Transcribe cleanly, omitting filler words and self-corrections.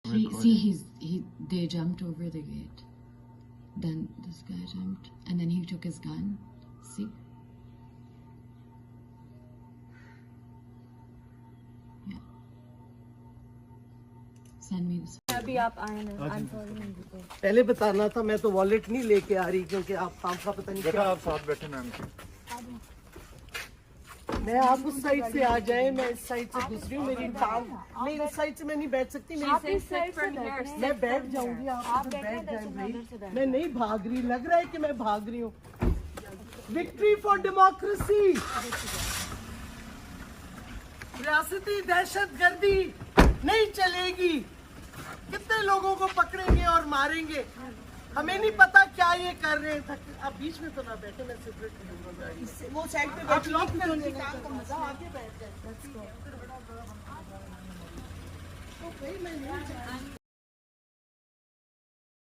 They jumped over the gate. Then this guy jumped, and then he took his gun. See? Yeah. Send me this. अभी आप आए ना, I'm sorry। पहले बताना था, मैं तो वॉलेट नहीं लेके आ रही क्योंकि आप काम का पता नहीं क्या। आप साथ बैठे मैम के। मैं आप उस साइड से आ जाए, मैं इस साइड से गुजरी हूँ, मेरी टांग नहीं, इस साइड से मैं नहीं बैठ सकती, मेरी मैं बैठ जाऊंगी, आप बैठ जाए भाई। मैं नहीं भाग रही, लग रहा है कि मैं भाग रही हूँ। Victory for democracy. रियासती दहशतगर्दी नहीं चलेगी। कितने लोगों को पकड़ेंगे और मारेंगे, हमें नहीं पता क्या ये कर रहे हैं। आप बीच में तो ना बैठे, मैं सिगरेट पीऊंगा। वो साइड पे आप लॉक कर दीजिए, काम का मजा आगे बैठ जाए।